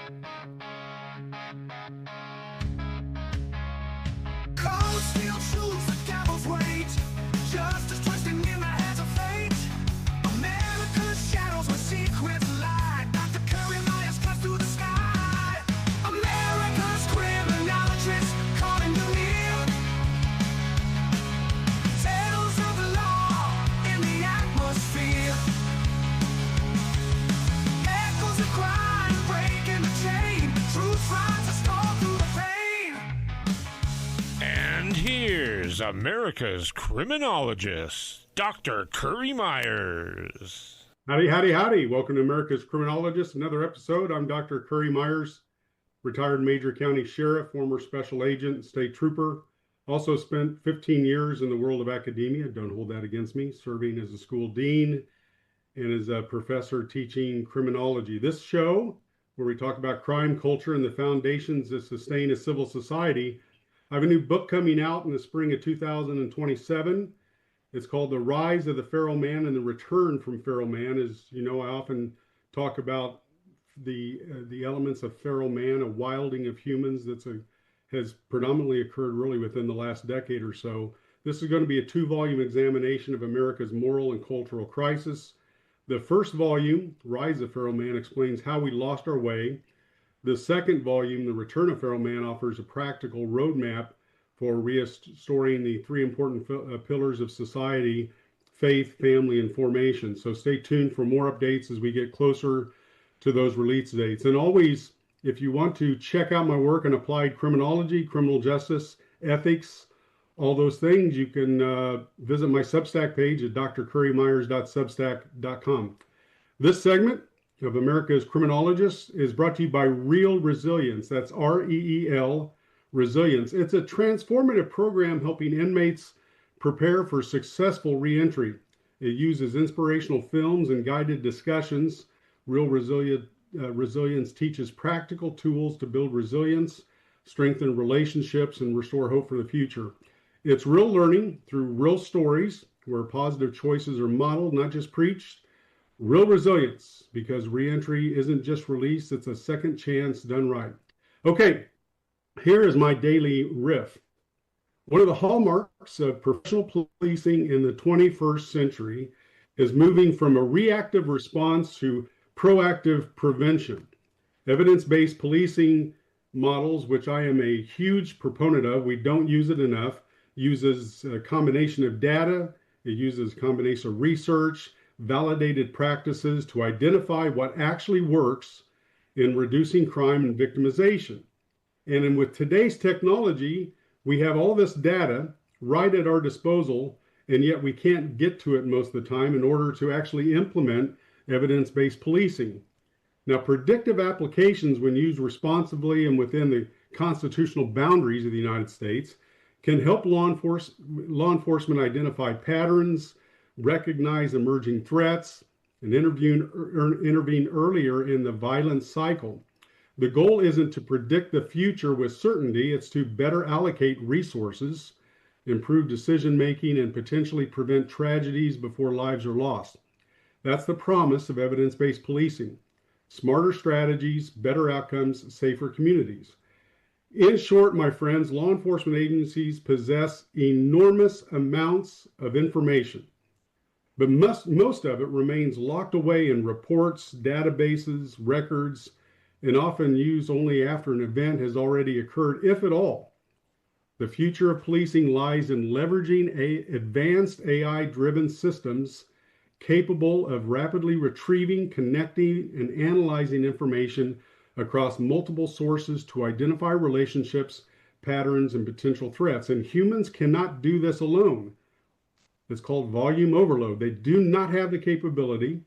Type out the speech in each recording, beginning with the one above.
Cold steel shoes the devil's weight. Justice twisting in the hands of fate. America's shadows where secrets lie. Dr. Currie Myers cuts through the sky. America's criminologist calling you near. Tales of the law in the atmosphere. Echoes of crime breaking the chain. Truth rides a storm through the pain. And here's America's Criminologist, Dr. Currie Myers. Howdy, howdy, howdy. Welcome to America's Criminologist, another episode. I'm Dr. Currie Myers, retired Major County Sheriff, former Special Agent, State Trooper. Also spent 15 years in the world of academia, don't hold that against me, serving as a school dean and as a professor teaching criminology. This show, where we talk about crime, culture, and the foundations that sustain a civil society. I have a new book coming out in the spring of 2027. It's called The Rise of the Feral Man and the Return from Feral Man. As you know, I often talk about the elements of feral man, a wilding of humans has predominantly occurred really within the last decade or so. This is going to be a 2-volume examination of America's moral and cultural crisis. The first volume, Rise of Feral Man, explains how we lost our way. The second volume, The Return of Feral Man, offers a practical roadmap for restoring the 3 important pillars of society: faith, family, and formation. So stay tuned for more updates as we get closer to those release dates. And always, if you want to check out my work in applied criminology, criminal justice, ethics, all those things, you can visit my Substack page at drcurriemyers.substack.com. This segment of America's Criminologist is brought to you by Real Resilience. That's REEL, Resilience. It's a transformative program helping inmates prepare for successful reentry. It uses inspirational films and guided discussions. Real Resilience teaches practical tools to build resilience, strengthen relationships, and restore hope for the future. It's real learning through real stories where positive choices are modeled, not just preached. Real resilience, because reentry isn't just release, it's a second chance done right. Okay, here is my daily riff. One of the hallmarks of professional policing in the 21st century is moving from a reactive response to proactive prevention. Evidence-based policing models, which I am a huge proponent of, we don't use it enough, uses a combination of data, it uses a combination of research, validated practices to identify what actually works in reducing crime and victimization. And with today's technology, we have all this data right at our disposal, and yet we can't get to it most of the time in order to actually implement evidence-based policing. Now, predictive applications, when used responsibly and within the constitutional boundaries of the United States, can help law enforcement identify patterns, recognize emerging threats, and intervene earlier in the violence cycle. The goal isn't to predict the future with certainty, it's to better allocate resources, improve decision-making, and potentially prevent tragedies before lives are lost. That's the promise of evidence-based policing. Smarter strategies, better outcomes, safer communities. In short, my friends, law enforcement agencies possess enormous amounts of information, but most of it remains locked away in reports, databases, records, and often used only after an event has already occurred, if at all. The future of policing lies in leveraging advanced AI-driven systems capable of rapidly retrieving, connecting, and analyzing information across multiple sources to identify relationships, patterns, and potential threats. And humans cannot do this alone. It's called volume overload. They do not have the capability.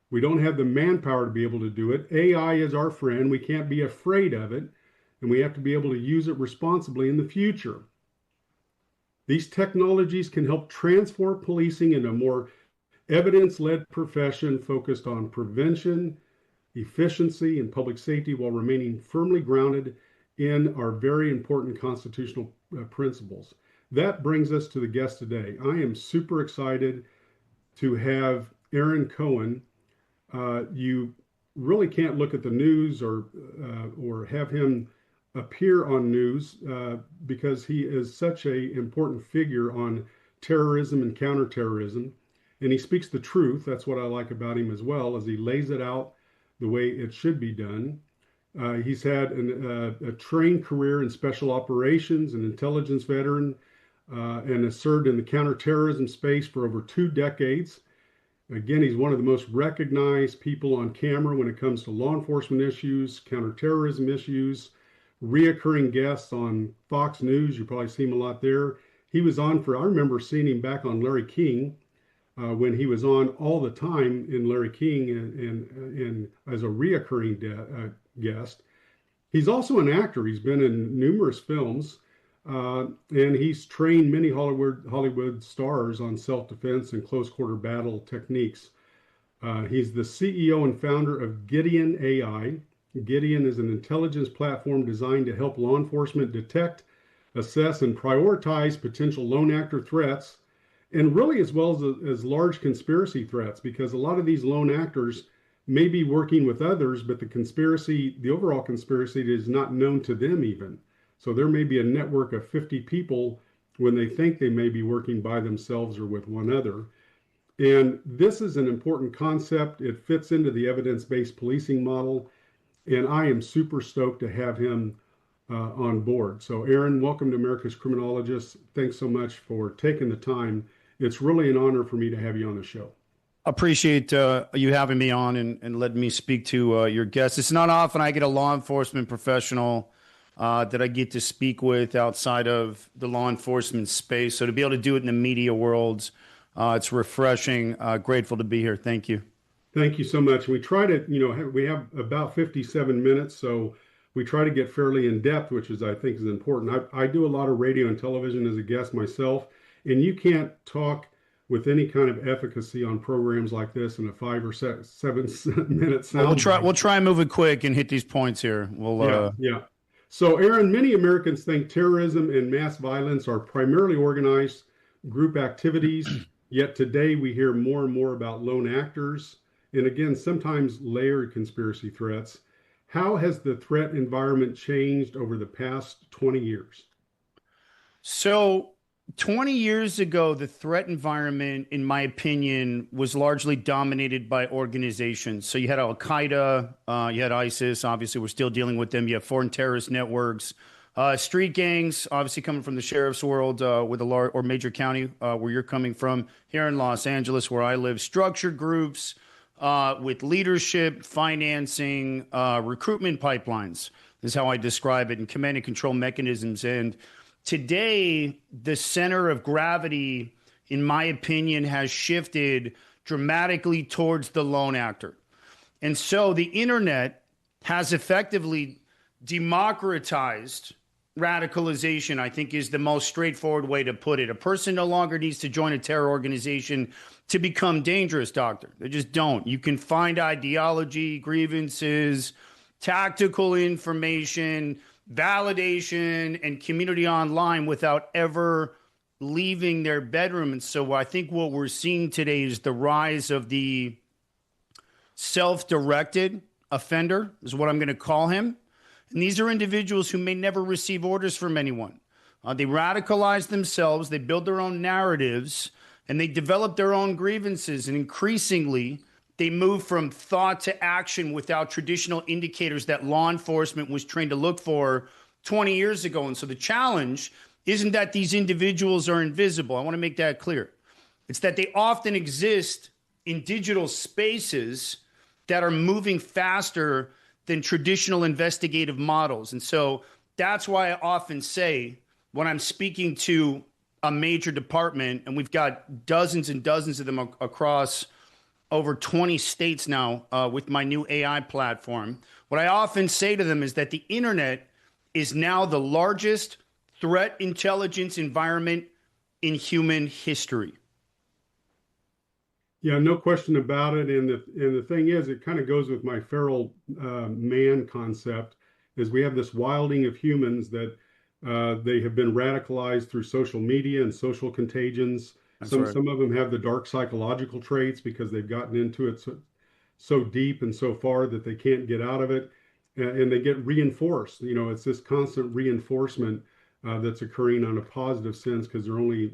We don't have the manpower to be able to do it. AI is our friend. We can't be afraid of it, and we have to be able to use it responsibly in the future. These technologies can help transform policing into a more evidence-led profession focused on prevention, efficiency, and public safety while remaining firmly grounded in our very important constitutional principles. That brings us to the guest today. I am super excited to have Aaron Cohen. You really can't look at the news or have him appear on news because he is such a important figure on terrorism and counterterrorism, and he speaks the truth. That's what I like about him as well, as he lays it out the way it should be done. He's had a trained career in special operations, an intelligence veteran, and has served in the counterterrorism space for over 2 decades. Again, he's one of the most recognized people on camera when it comes to law enforcement issues, counterterrorism issues, reoccurring guests on Fox News. You probably see him a lot there. He was on I remember seeing him back on Larry King when he was on all the time in Larry King and as a reoccurring guest. He's also an actor. He's been in numerous films, and he's trained many Hollywood stars on self-defense and close quarter battle techniques. He's the CEO and founder of GIDEON AI. GIDEON is an intelligence platform designed to help law enforcement detect, assess, and prioritize potential lone actor threats, and really as well as large conspiracy threats, because a lot of these lone actors may be working with others, but the overall conspiracy is not known to them even. So there may be a network of 50 people when they think they may be working by themselves or with one other. And this is an important concept. It fits into the evidence-based policing model. And I am super stoked to have him on board. So Aaron, welcome to America's Criminologist. Thanks so much for taking the time. It's really an honor for me to have you on the show. Appreciate you having me on and letting me speak to your guests. It's not often I get a law enforcement professional that I get to speak with outside of the law enforcement space. So to be able to do it in the media world, it's refreshing. Grateful to be here. Thank you. Thank you so much. We try to, we have about 57 minutes, so we try to get fairly in depth, which I think is important. I do a lot of radio and television as a guest myself, and you can't talk with any kind of efficacy on programs like this in a 5 or 7 minute sound. We'll try and move it quick and hit these points here. Yeah. So Aaron, many Americans think terrorism and mass violence are primarily organized group activities, yet today we hear more and more about lone actors, and again, sometimes layered conspiracy threats. How has the threat environment changed over the past 20 years? So 20 years ago, the threat environment, in my opinion, was largely dominated by organizations. So you had Al-Qaeda, you had ISIS, obviously we're still dealing with them. You have foreign terrorist networks, street gangs, obviously coming from the sheriff's world with a large or major county where you're coming from. Here in Los Angeles, where I live, structured groups with leadership, financing, recruitment pipelines is how I describe it, and command and control mechanisms. And today, the center of gravity, in my opinion, has shifted dramatically towards the lone actor. And so the internet has effectively democratized radicalization, I think is the most straightforward way to put it. A person no longer needs to join a terror organization to become dangerous, doctor. They just don't. You can find ideology, grievances, tactical information, validation, and community online without ever leaving their bedroom. And so I think what we're seeing today is the rise of the self-directed offender, is what I'm going to call him. And these are individuals who may never receive orders from anyone. They radicalize themselves, they build their own narratives, and they develop their own grievances. And increasingly, they move from thought to action without traditional indicators that law enforcement was trained to look for 20 years ago. And so the challenge isn't that these individuals are invisible. I want to make that clear. It's that they often exist in digital spaces that are moving faster than traditional investigative models. And so that's why I often say when I'm speaking to a major department, and we've got dozens and dozens of them across over 20 states now with my new AI platform, what I often say to them is that the internet is now the largest threat intelligence environment in human history. Yeah, no question about it. And the thing is, it kind of goes with my feral man concept, is we have this wilding of humans that they have been radicalized through social media and social contagions. Some of them have the dark psychological traits because they've gotten into it so deep and so far that they can't get out of it, and they get reinforced. It's this constant reinforcement that's occurring on a positive sense because they're only,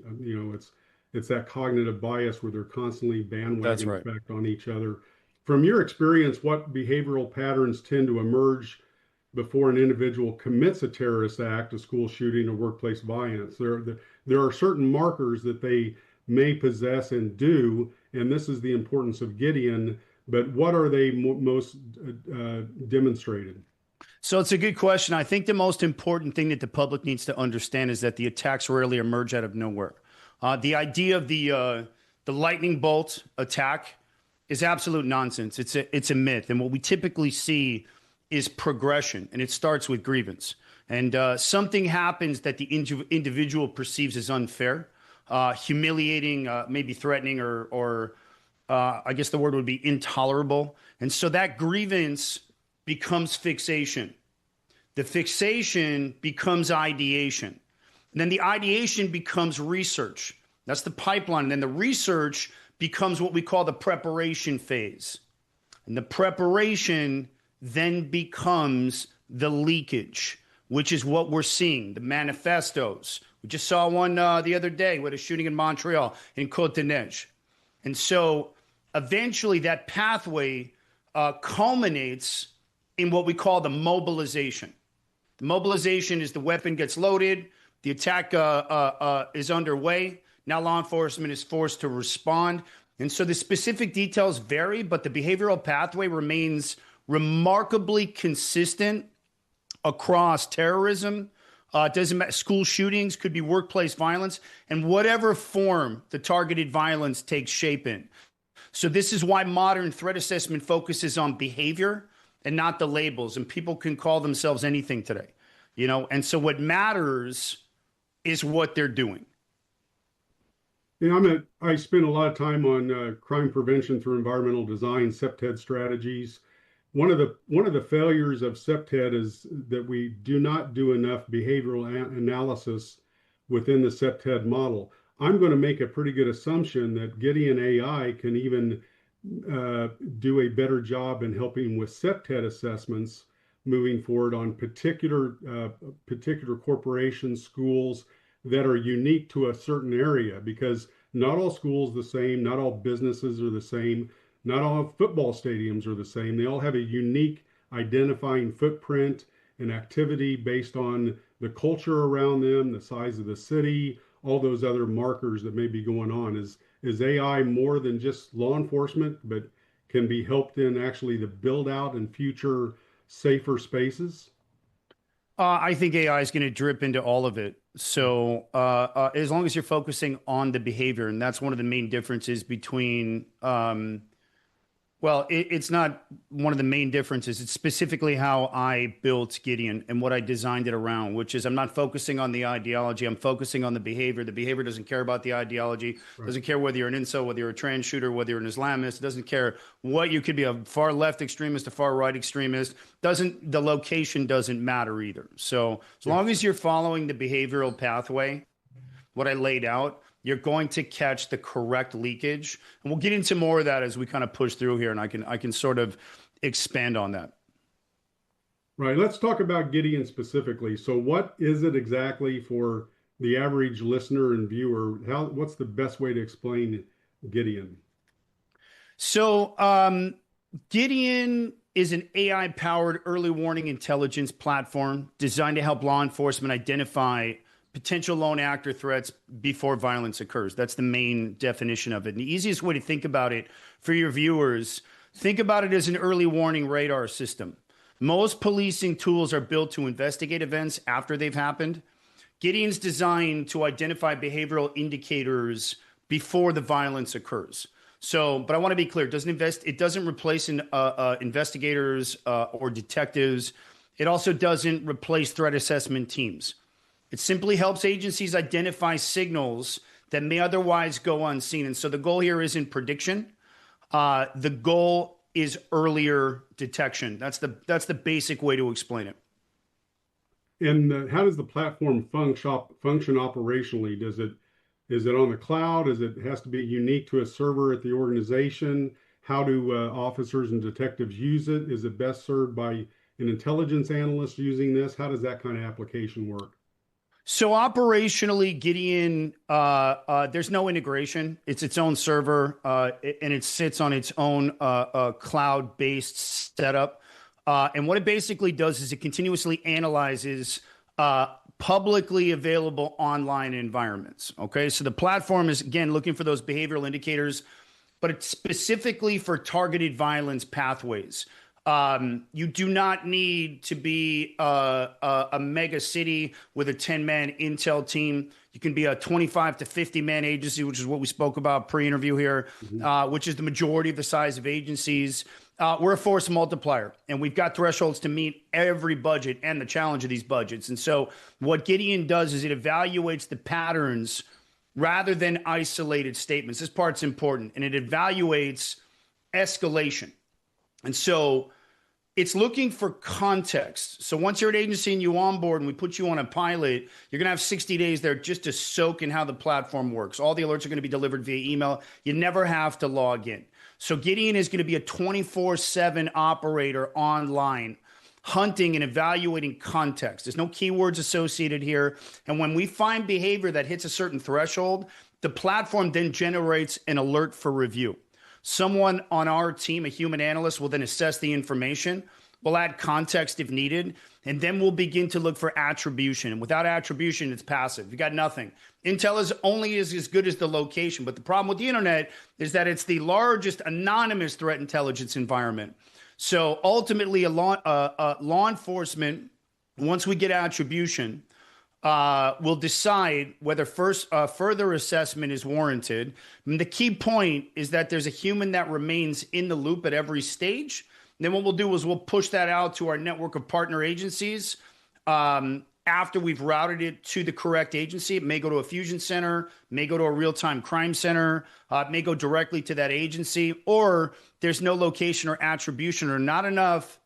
it's that cognitive bias where they're constantly That's bandwagon right. effect on each other. From your experience, what behavioral patterns tend to emerge before an individual commits a terrorist act, a school shooting, or workplace violence? There are certain markers that they may possess and do, and this is the importance of Gideon. But what are they most demonstrated? So it's a good question. I think the most important thing that the public needs to understand is that the attacks rarely emerge out of nowhere. The idea of the lightning bolt attack is absolute nonsense. It's a myth, and what we typically see is progression, and it starts with grievance. And something happens that the individual perceives as unfair, humiliating, maybe threatening, or I guess the word would be intolerable. And so that grievance becomes fixation. The fixation becomes ideation. And then the ideation becomes research. That's the pipeline. And then the research becomes what we call the preparation phase. And the preparation then becomes the leakage, which is what we're seeing, the manifestos. We just saw one the other day with a shooting in Montreal, in Côte-de-Neige. And so eventually that pathway culminates in what we call the mobilization. The mobilization is the weapon gets loaded, the attack is underway. Now law enforcement is forced to respond. And so the specific details vary, but the behavioral pathway remains remarkably consistent across terrorism. Doesn't matter. School shootings, could be workplace violence, and whatever form the targeted violence takes shape in. So this is why modern threat assessment focuses on behavior and not the labels. And people can call themselves anything today, And so what matters is what they're doing. I spend a lot of time on crime prevention through environmental design, CPTED strategies. One of the failures of CPTED is that we do not do enough behavioral analysis within the CPTED model. I'm going to make a pretty good assumption that Gideon AI can even do a better job in helping with CPTED assessments moving forward on particular corporations, schools that are unique to a certain area, because not all schools are the same, not all businesses are the same, not all football stadiums are the same. They all have a unique identifying footprint and activity based on the culture around them, the size of the city, all those other markers that may be going on. Is AI more than just law enforcement, but can be helped in actually the build out and future safer spaces? I think AI is going to drip into all of it. So as long as you're focusing on the behavior, and that's one of the main differences between it's not one of the main differences. It's specifically how I built Gideon and what I designed it around, which is I'm not focusing on the ideology. I'm focusing on the behavior. The behavior doesn't care about the ideology, doesn't care whether you're an incel, whether you're a trans shooter, whether you're an Islamist. It doesn't care what you could be, a far left extremist, a far right extremist. The location doesn't matter either. So as long as you're following the behavioral pathway, what I laid out, you're going to catch the correct leakage. And we'll get into more of that as we kind of push through here, and I can sort of expand on that. Right. Let's talk about Gideon specifically. So what is it exactly for the average listener and viewer? What's the best way to explain Gideon? So Gideon is an AI-powered early warning intelligence platform designed to help law enforcement identify potential lone actor threats before violence occurs. That's the main definition of it. And the easiest way to think about it for your viewers, think about it as an early warning radar system. Most policing tools are built to investigate events after they've happened. Gideon's designed to identify behavioral indicators before the violence occurs. So, but I want to be clear, it doesn't replace investigators or detectives. It also doesn't replace threat assessment teams. It simply helps agencies identify signals that may otherwise go unseen. And so the goal here isn't prediction. The goal is earlier detection. That's the basic way to explain it. And how does the platform function operationally? Is it on the cloud? It has to be unique to a server at the organization? How do officers and detectives use it? Is it best served by an intelligence analyst using this? How does that kind of application work? So operationally, Gideon, there's no integration. It's its own server, and it sits on its own cloud-based setup. And what it basically does is it continuously analyzes publicly available online environments. Okay, so the platform is, again, looking for those behavioral indicators, but it's specifically for targeted violence pathways. You do not need to be a mega city with a 10-man intel team. You can be a 25 to 50-man agency, which is what we spoke about pre-interview here, which is the majority of the size of agencies. We're a force multiplier, and we've got thresholds to meet every budget and the challenge of these budgets. And so what Gideon does is it evaluates the patterns rather than isolated statements. This part's important, and it evaluates escalation. And so it's looking for context. So once you're an agency and you onboard and we put you on a pilot, you're going to have 60 days there just to soak in how the platform works. All the alerts are going to be delivered via email. You never have to log in. So Gideon is going to be a 24/7 operator online, hunting and evaluating context. There's no keywords associated here. And when we find behavior that hits a certain threshold, the platform then generates an alert for review. Someone on our team, a human analyst, will then assess the information. We'll add context if needed, and then we'll begin to look for attribution. And without attribution, it's passive. You got nothing. Intel is only as good as the location. But the problem with the internet is that it's the largest anonymous threat intelligence environment. So ultimately, law enforcement, once we get attribution, will decide whether further assessment is warranted. And the key point is that there's a human that remains in the loop at every stage. And then what we'll do is we'll push that out to our network of partner agencies. After we've routed it to the correct agency, it may go to a fusion center, may go to a real-time crime center, it may go directly to that agency, or there's no location or attribution or not enough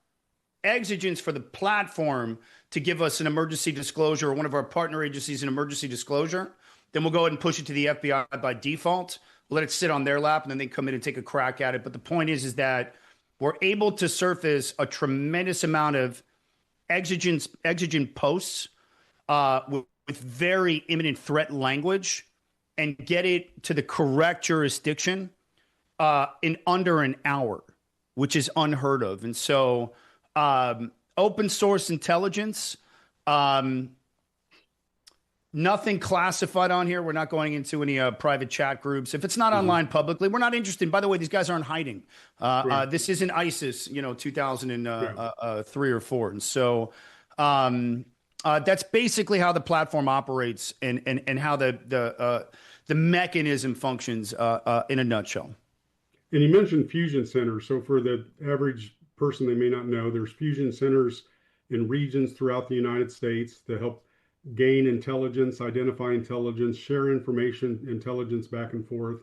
exigence for the platform to give us an emergency disclosure or one of our partner agencies an emergency disclosure. Then we'll go ahead and push it to the FBI by default. We'll let it sit on their lap, and then they come in and take a crack at it. But the point is that we're able to surface a tremendous amount of exigent posts with very imminent threat language and get it to the correct jurisdiction in under an hour, which is unheard of. And so open source intelligence, nothing classified on here. We're not going into any private chat groups. If it's not online publicly, we're not interested. By the way, these guys aren't hiding. This isn't ISIS, 2003 or 4. And so that's basically how the platform operates and how the mechanism functions in a nutshell. And you mentioned fusion centers. So for the average person, they may not know, there's fusion centers in regions throughout the United States to help gain intelligence, identify intelligence, share information, intelligence back and forth.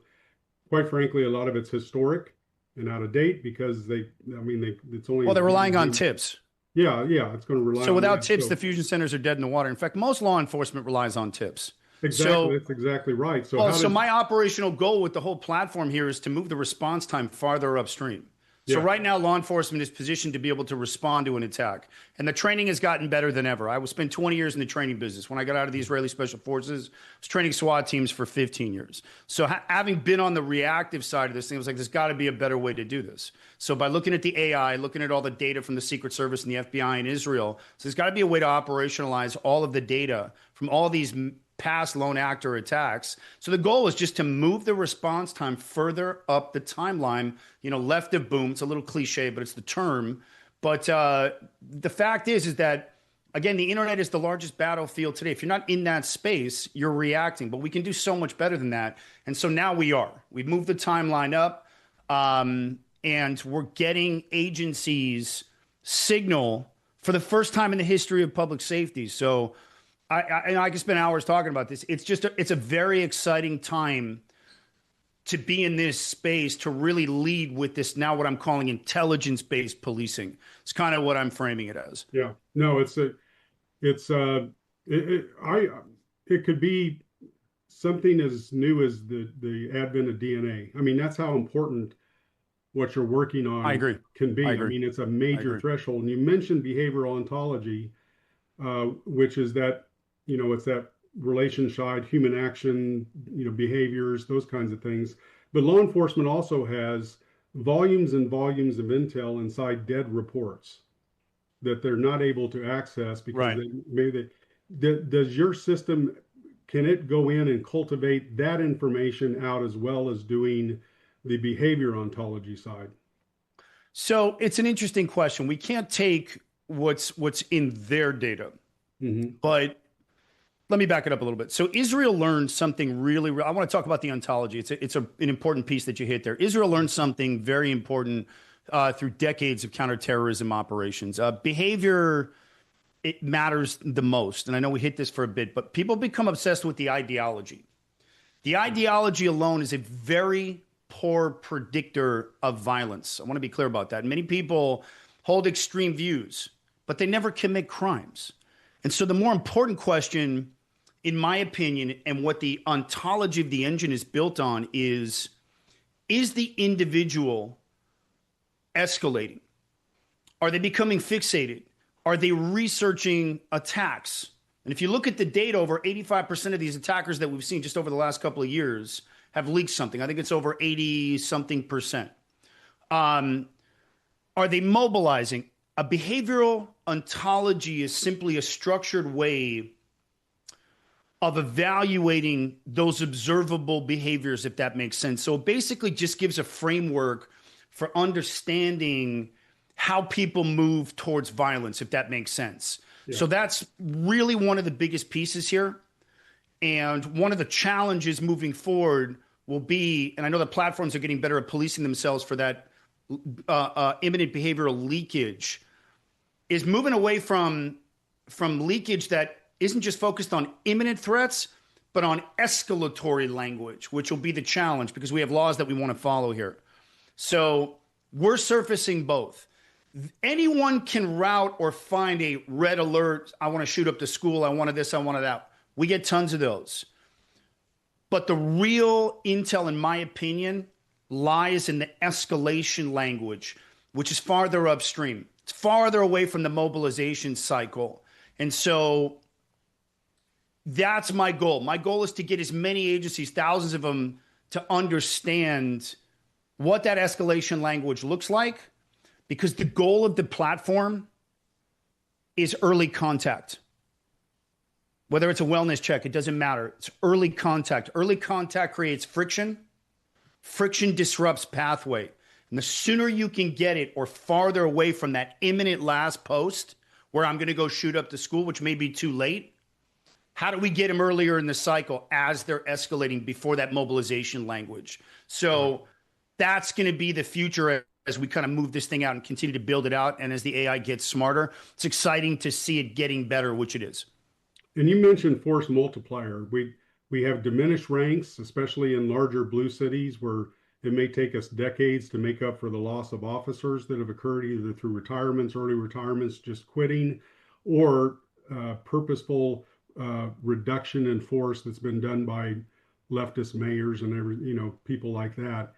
Quite frankly, a lot of it's historic and out of date because it's only. Well, they're relying on tips. Yeah, it's going to rely. So on without that. tips, the fusion centers are dead in the water. In fact, most law enforcement relies on tips. Exactly, that's exactly right. So my operational goal with the whole platform here is to move the response time farther upstream. So right now, law enforcement is positioned to be able to respond to an attack. And the training has gotten better than ever. I spent 20 years in the training business. When I got out of the Israeli Special Forces, I was training SWAT teams for 15 years. So having been on the reactive side of this thing, I was like, there's got to be a better way to do this. So by looking at the AI, looking at all the data from the Secret Service and the FBI in Israel, so there's got to be a way to operationalize all of the data from all these past lone actor attacks. So the goal is just to move the response time further up the timeline, left of boom. It's a little cliche, but it's the term. But the fact is that, again, the internet is the largest battlefield today. If you're not in that space, you're reacting. But we can do so much better than that. And so now we are. We've moved the timeline up, and we're getting agencies signal for the first time in the history of public safety. So I can spend hours talking about this. It's a very exciting time to be in this space, to really lead with this now what I'm calling intelligence-based policing. It's kind of what I'm framing it as. Yeah, no, it could be something as new as the advent of DNA. I mean, that's how important what you're working on I agree. can be. I I agree. mean, it's a I major agree. threshold. And you mentioned behavioral ontology, which is that, it's that relation side, human action, behaviors, those kinds of things. But law enforcement also has volumes and volumes of intel inside dead reports that they're not able to access because Right. does your system, can it go in and cultivate that information out as well as doing the behavior ontology side? So it's an interesting question. We can't take what's in their data, Mm-hmm. but let me back it up a little bit. So Israel learned something really. I want to talk about the ontology. It's an important piece that you hit there. Israel learned something very important through decades of counterterrorism operations. Behavior, it matters the most, and I know we hit this for a bit, but people become obsessed with the ideology. The ideology alone is a very poor predictor of violence. I want to be clear about that. Many people hold extreme views, but they never commit crimes. And so the more important question, in my opinion, and what the ontology of the engine is built on is the individual escalating? Are they becoming fixated? Are they researching attacks? And if you look at the data, over 85% of these attackers that we've seen just over the last couple of years have leaked something. I think it's over 80 something percent. Are they mobilizing? A behavioral ontology is simply a structured way of evaluating those observable behaviors, if that makes sense. So it basically just gives a framework for understanding how people move towards violence, if that makes sense. Yeah. So that's really one of the biggest pieces here. And one of the challenges moving forward will be, and I know the platforms are getting better at policing themselves for that imminent behavioral leakage, is moving away from leakage that isn't just focused on imminent threats, but on escalatory language, which will be the challenge because we have laws that we want to follow here. So we're surfacing both. Anyone can route or find a red alert. I want to shoot up the school. I wanted this. I wanted that. We get tons of those. But the real intel, in my opinion, lies in the escalation language, which is farther upstream. It's farther away from the mobilization cycle. And so that's my goal. My goal is to get as many agencies, thousands of them, to understand what that escalation language looks like, because the goal of the platform is early contact. Whether it's a wellness check, it doesn't matter. It's early contact. Early contact creates friction. Friction disrupts pathway. And the sooner you can get it or farther away from that imminent last post where I'm going to go shoot up the school, which may be too late, how do we get them earlier in the cycle as they're escalating before that mobilization language? So that's going to be the future as we kind of move this thing out and continue to build it out. And as the AI gets smarter, it's exciting to see it getting better, which it is. And you mentioned force multiplier. We have diminished ranks, especially in larger blue cities where it may take us decades to make up for the loss of officers that have occurred either through retirements, early retirements, just quitting, or purposeful reduction in force that's been done by leftist mayors and people like that.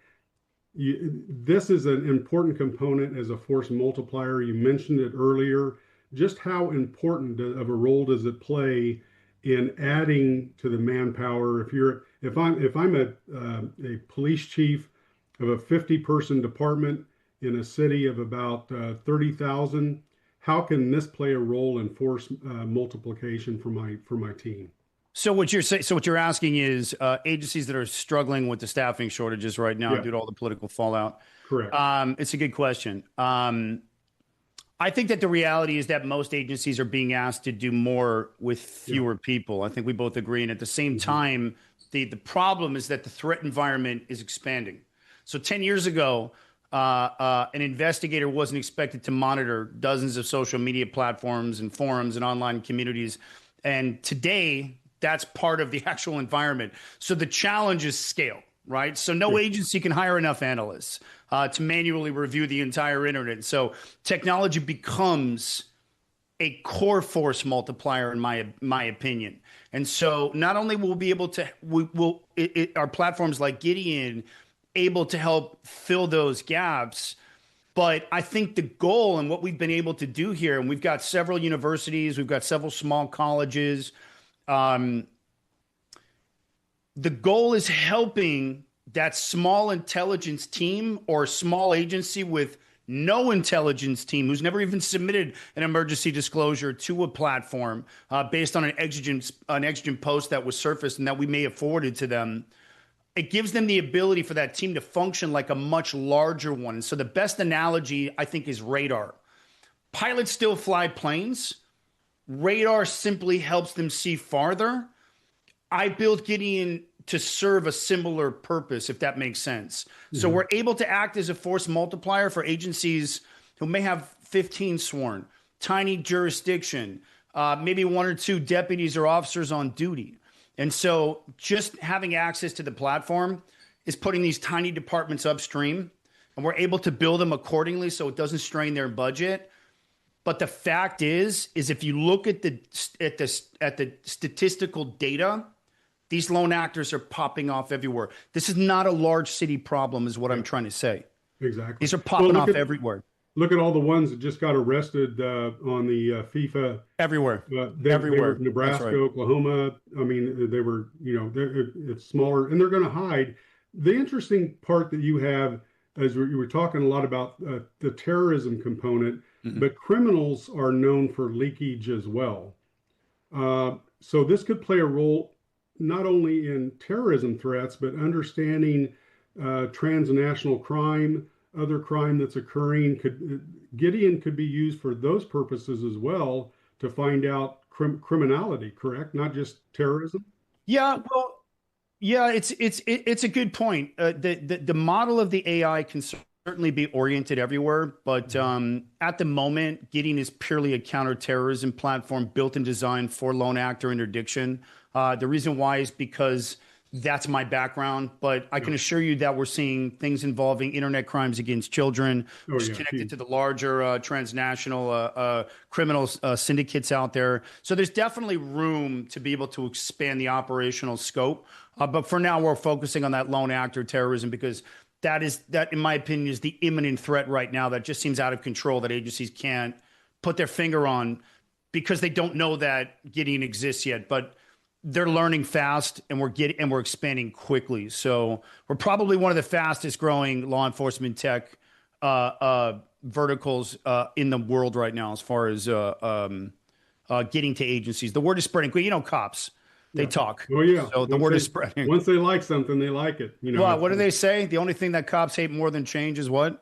This is an important component as a force multiplier. You mentioned it earlier. Just how important of a role does it play in adding to the manpower? If I'm a police chief of a 50-person department in a city of about 30,000, how can this play a role in force multiplication for my team? So what you're asking is agencies that are struggling with the staffing shortages right now due to all the political fallout. Correct. It's a good question. I think that the reality is that most agencies are being asked to do more with fewer people. I think we both agree. And at the same time, the problem is that the threat environment is expanding. So 10 years ago, an investigator wasn't expected to monitor dozens of social media platforms and forums and online communities. And today, that's part of the actual environment. So the challenge is scale, right? So no agency can hire enough analysts to manually review the entire internet. So technology becomes a core force multiplier, in my opinion. And so not only will we be able to, our platforms like GIDEON able to help fill those gaps. But I think the goal and what we've been able to do here, and we've got several universities, we've got several small colleges. The goal is helping that small intelligence team or small agency with no intelligence team who's never even submitted an emergency disclosure to a platform based on an exigent post that was surfaced and that we may have forwarded to them. It gives them the ability for that team to function like a much larger one. So the best analogy, I think, is radar. Pilots still fly planes. Radar simply helps them see farther. I built Gideon to serve a similar purpose, if that makes sense. Mm-hmm. So we're able to act as a force multiplier for agencies who may have 15 sworn, tiny jurisdiction, maybe 1 or 2 deputies or officers on duty. And so just having access to the platform is putting these tiny departments upstream, and we're able to build them accordingly so it doesn't strain their budget. But the fact is if you look at the statistical data, these lone actors are popping off everywhere. This is not a large city problem, is what I'm trying to say. Exactly. These are popping off everywhere. Look at all the ones that just got arrested on the FIFA. Everywhere. They Everywhere. were Nebraska, Right. Oklahoma. I mean, they were, it's smaller, and they're going to hide. The interesting part that you have, as you were talking a lot about the terrorism component, but criminals are known for leakage as well. So this could play a role not only in terrorism threats, but understanding transnational crime, other crime that's occurring. Gideon could be used for those purposes as well, to find out criminality, correct? Not just terrorism. Yeah, well, yeah, it's a good point. The model of the AI can certainly be oriented everywhere, but at the moment, Gideon is purely a counterterrorism platform built and designed for lone actor interdiction. The reason why is because that's my background, but I can assure you that we're seeing things involving internet crimes against children, which is connected to the larger transnational criminal syndicates out there. So there's definitely room to be able to expand the operational scope. But for now, we're focusing on that lone actor terrorism because that, in my opinion, is the imminent threat right now that just seems out of control, that agencies can't put their finger on because they don't know that Gideon exists yet. But they're learning fast, and we're expanding quickly. So we're probably one of the fastest growing law enforcement tech verticals in the world right now, as far as getting to agencies. The word is spreading. Cops, they talk. Oh yeah. So the word is spreading. Once they like something, they like it. Well, what do they say? The only thing that cops hate more than change is what?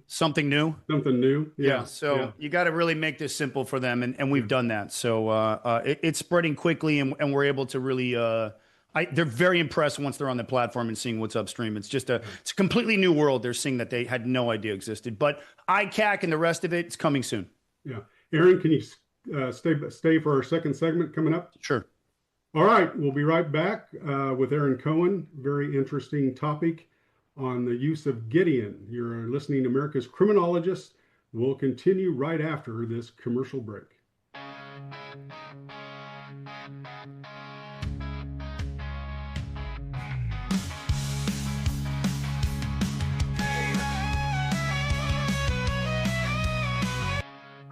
Something new. Something new. Yeah. So you got to really make this simple for them, and we've done that. So it's spreading quickly, and we're able to really. They're very impressed once they're on the platform and seeing what's upstream. It's just it's a completely new world they're seeing that they had no idea existed. But ICAC and the rest of it's coming soon. Yeah, Aaron, can you stay for our second segment coming up? Sure. All right, we'll be right back with Aaron Cohen. Very interesting topic on the use of Gideon. You're listening to America's Criminologist. We'll continue right after this commercial break.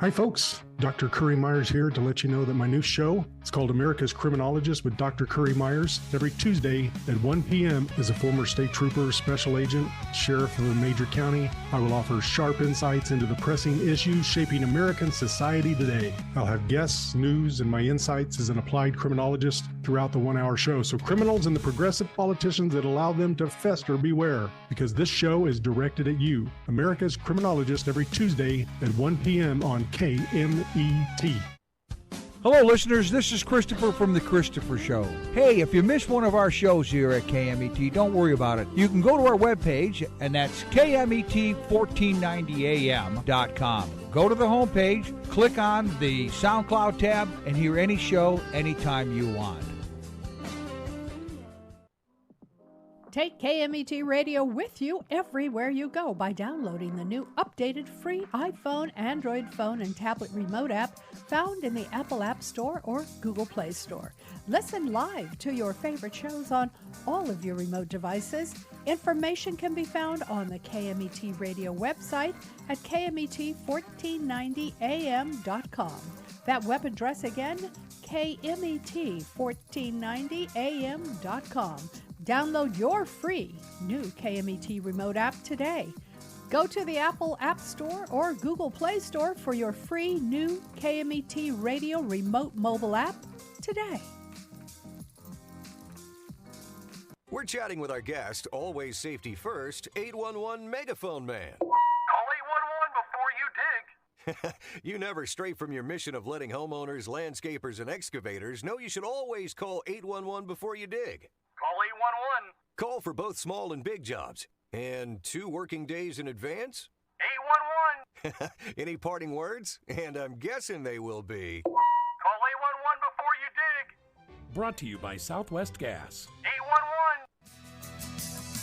Hi folks, Dr. Currie Myers here to let you know that my new show, it's called America's Criminologist with Dr. Currie Myers. Every Tuesday at 1 p.m. as a former state trooper, special agent, sheriff of a major county, I will offer sharp insights into the pressing issues shaping American society today. I'll have guests, news, and my insights as an applied criminologist throughout the 1 hour show. So criminals and the progressive politicians that allow them to fester, beware, because this show is directed at you. America's Criminologist every Tuesday at 1 p.m. on KMET. Hello, listeners. This is Christopher from The Christopher Show. Hey, if you missed one of our shows here at KMET, don't worry about it. You can go to our webpage, and that's KMET1490am.com. Go to the homepage, click on the SoundCloud tab, and hear any show anytime you want. Take KMET Radio with you everywhere you go by downloading the new updated free iPhone, Android phone, and tablet remote app found in the Apple App Store or Google Play Store. Listen live to your favorite shows on all of your remote devices. Information can be found on the KMET Radio website at KMET1490am.com. That web address again, KMET1490am.com. Download your free new KMET remote app today. Go to the Apple App Store or Google Play Store for your free new KMET Radio remote mobile app today. We're chatting with our guest, always safety first, 811 Megaphone Man. Call 811 before you dig. You never stray from your mission of letting homeowners, landscapers, and excavators know you should always call 811 before you dig. Call 811. Call for both small and big jobs. And 2 working days in advance? 811. Any parting words? And I'm guessing they will be. Call 811 before you dig. Brought to you by Southwest Gas.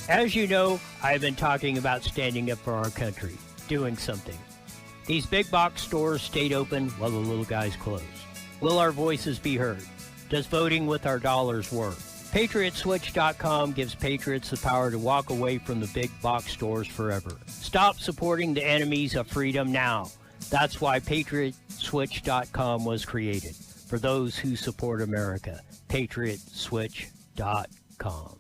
811. As you know, I've been talking about standing up for our country, doing something. These big box stores stayed open while the little guys closed. Will our voices be heard? Does voting with our dollars work? PatriotSwitch.com gives patriots the power to walk away from the big box stores forever. Stop supporting the enemies of freedom now. That's why PatriotSwitch.com was created. For those who support America, PatriotSwitch.com.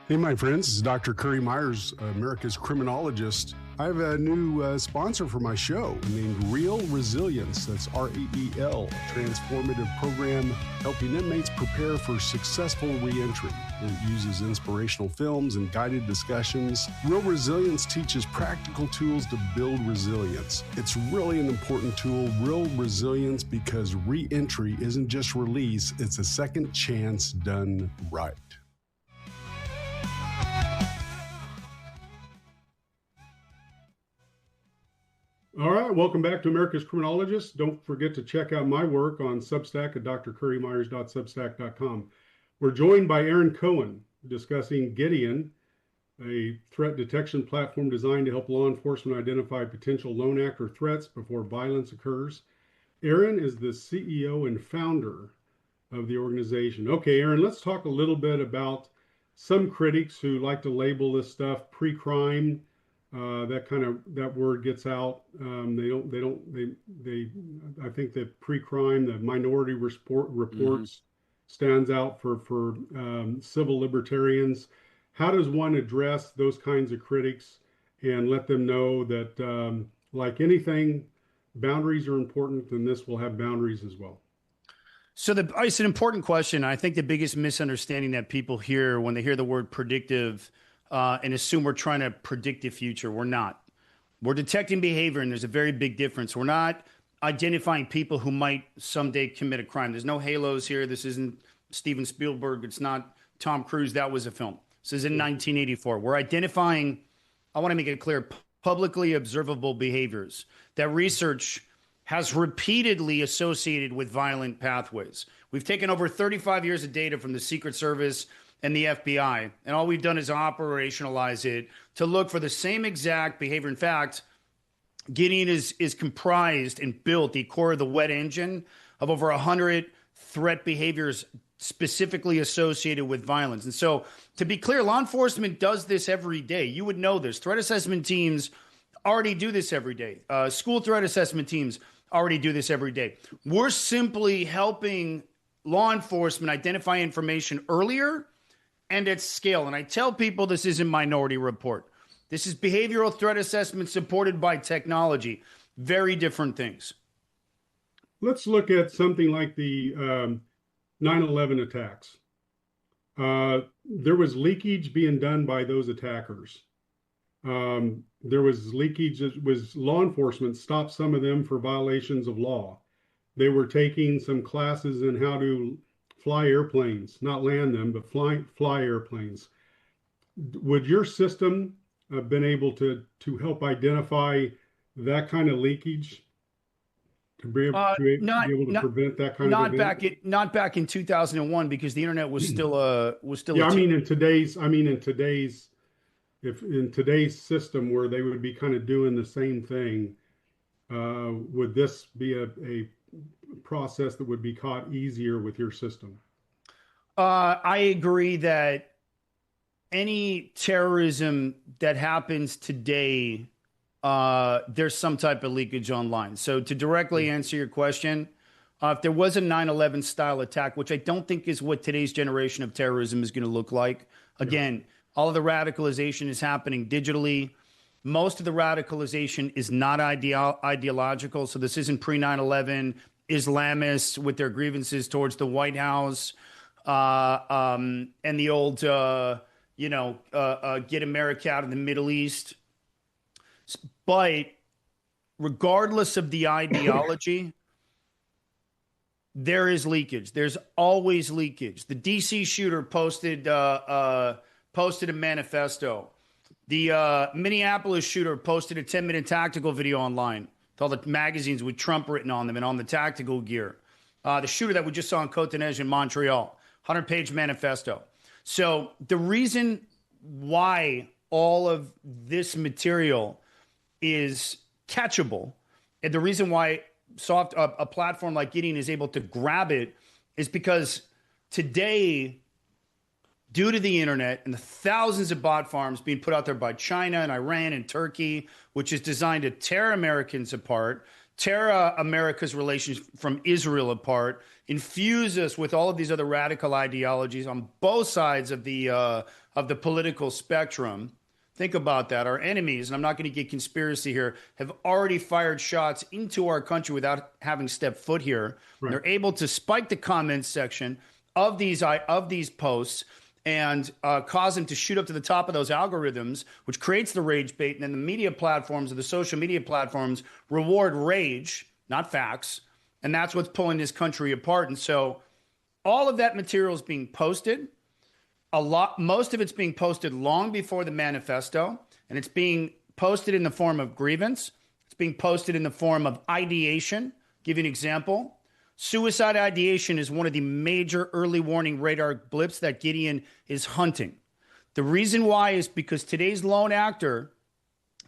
Hey, my friends, this is Dr. Currie Myers, America's Criminologist. I have a new sponsor for my show named Real Resilience. That's REEL, a transformative program helping inmates prepare for successful reentry. It uses inspirational films and guided discussions. Real Resilience teaches practical tools to build resilience. It's really an important tool, Real Resilience, because reentry isn't just release, it's a second chance done right. All right, welcome back to America's Criminologist. Don't forget to check out my work on Substack at drcurriemyers.substack.com. We're joined by Aaron Cohen discussing GIDEON, a threat detection platform designed to help law enforcement identify potential lone actor threats before violence occurs. Aaron is the CEO and founder of the organization. Okay, Aaron, let's talk a little bit about some critics who like to label this stuff pre-crime. That word gets out. I think that pre-crime, the Minority Reports stands out for civil libertarians. How does one address those kinds of critics and let them know that, like anything, boundaries are important, and this will have boundaries as well? So it's an important question. I think the biggest misunderstanding that people hear when they hear the word predictive and assume we're trying to predict the future. We're not. We're detecting behavior, and there's a very big difference. We're not identifying people who might someday commit a crime. There's no halos here. This isn't Steven Spielberg. It's not Tom Cruise. That was a film. This is in 1984. We're identifying, I want to make it clear, publicly observable behaviors that research has repeatedly associated with violent pathways. We've taken over 35 years of data from the Secret Service and the FBI, and all we've done is operationalize it to look for the same exact behavior. In fact, GIDEON is comprised and built, the core of the wet engine, of over 100 threat behaviors specifically associated with violence. And so, to be clear, law enforcement does this every day. You would know this. Threat assessment teams already do this every day. School threat assessment teams already do this every day. We're simply helping law enforcement identify information earlier and at scale. And I tell people this isn't Minority Report. This is behavioral threat assessment supported by technology. Very different things. Let's look at something like the 9/11 attacks. There was leakage being done by those attackers. There was leakage. It was law enforcement stopped some of them for violations of law. They were taking some classes in how to fly airplanes, not land them, but fly airplanes. Would your system have been able to help identify that kind of leakage, to be able to prevent that kind of event? Not back in 2001, because the internet was still Yeah, I mean in today's system where they would be kind of doing the same thing, would this be a process that would be caught easier with your system? I agree that any terrorism that happens today, there's some type of leakage online. So to directly answer your question, if there was a 9/11 style attack, which I don't think is what today's generation of terrorism is going to look like. Again, all of the radicalization is happening digitally. Most of the radicalization is not ideological. So this isn't pre-9/11 Islamists with their grievances towards the White House and the old, get America out of the Middle East. But regardless of the ideology, there is leakage. There's always leakage. The DC shooter posted a manifesto. The Minneapolis shooter posted a 10-minute tactical video online with all the magazines with Trump written on them and on the tactical gear. The shooter that we just saw in Cote-de-Neige in Montreal, 100-page manifesto. So the reason why all of this material is catchable, and the reason why a platform like GIDEON is able to grab it, is because today, due to the internet and the thousands of bot farms being put out there by China and Iran and Turkey, which is designed to tear Americans apart, tear America's relations from Israel apart, infuse us with all of these other radical ideologies on both sides of the political spectrum. Think about that. Our enemies, and I'm not going to get conspiracy here, have already fired shots into our country without having stepped foot here. Right. They're able to spike the comments section of these posts and cause them to shoot up to the top of those algorithms, which creates the rage bait. And then the media platforms or the social media platforms reward rage, not facts. And that's what's pulling this country apart. And so all of that material is being posted. Most of it's being posted long before the manifesto, and it's being posted in the form of grievance. It's being posted in the form of ideation. I'll give you an example. Suicide ideation is one of the major early warning radar blips that GIDEON is hunting. The reason why is because today's lone actor,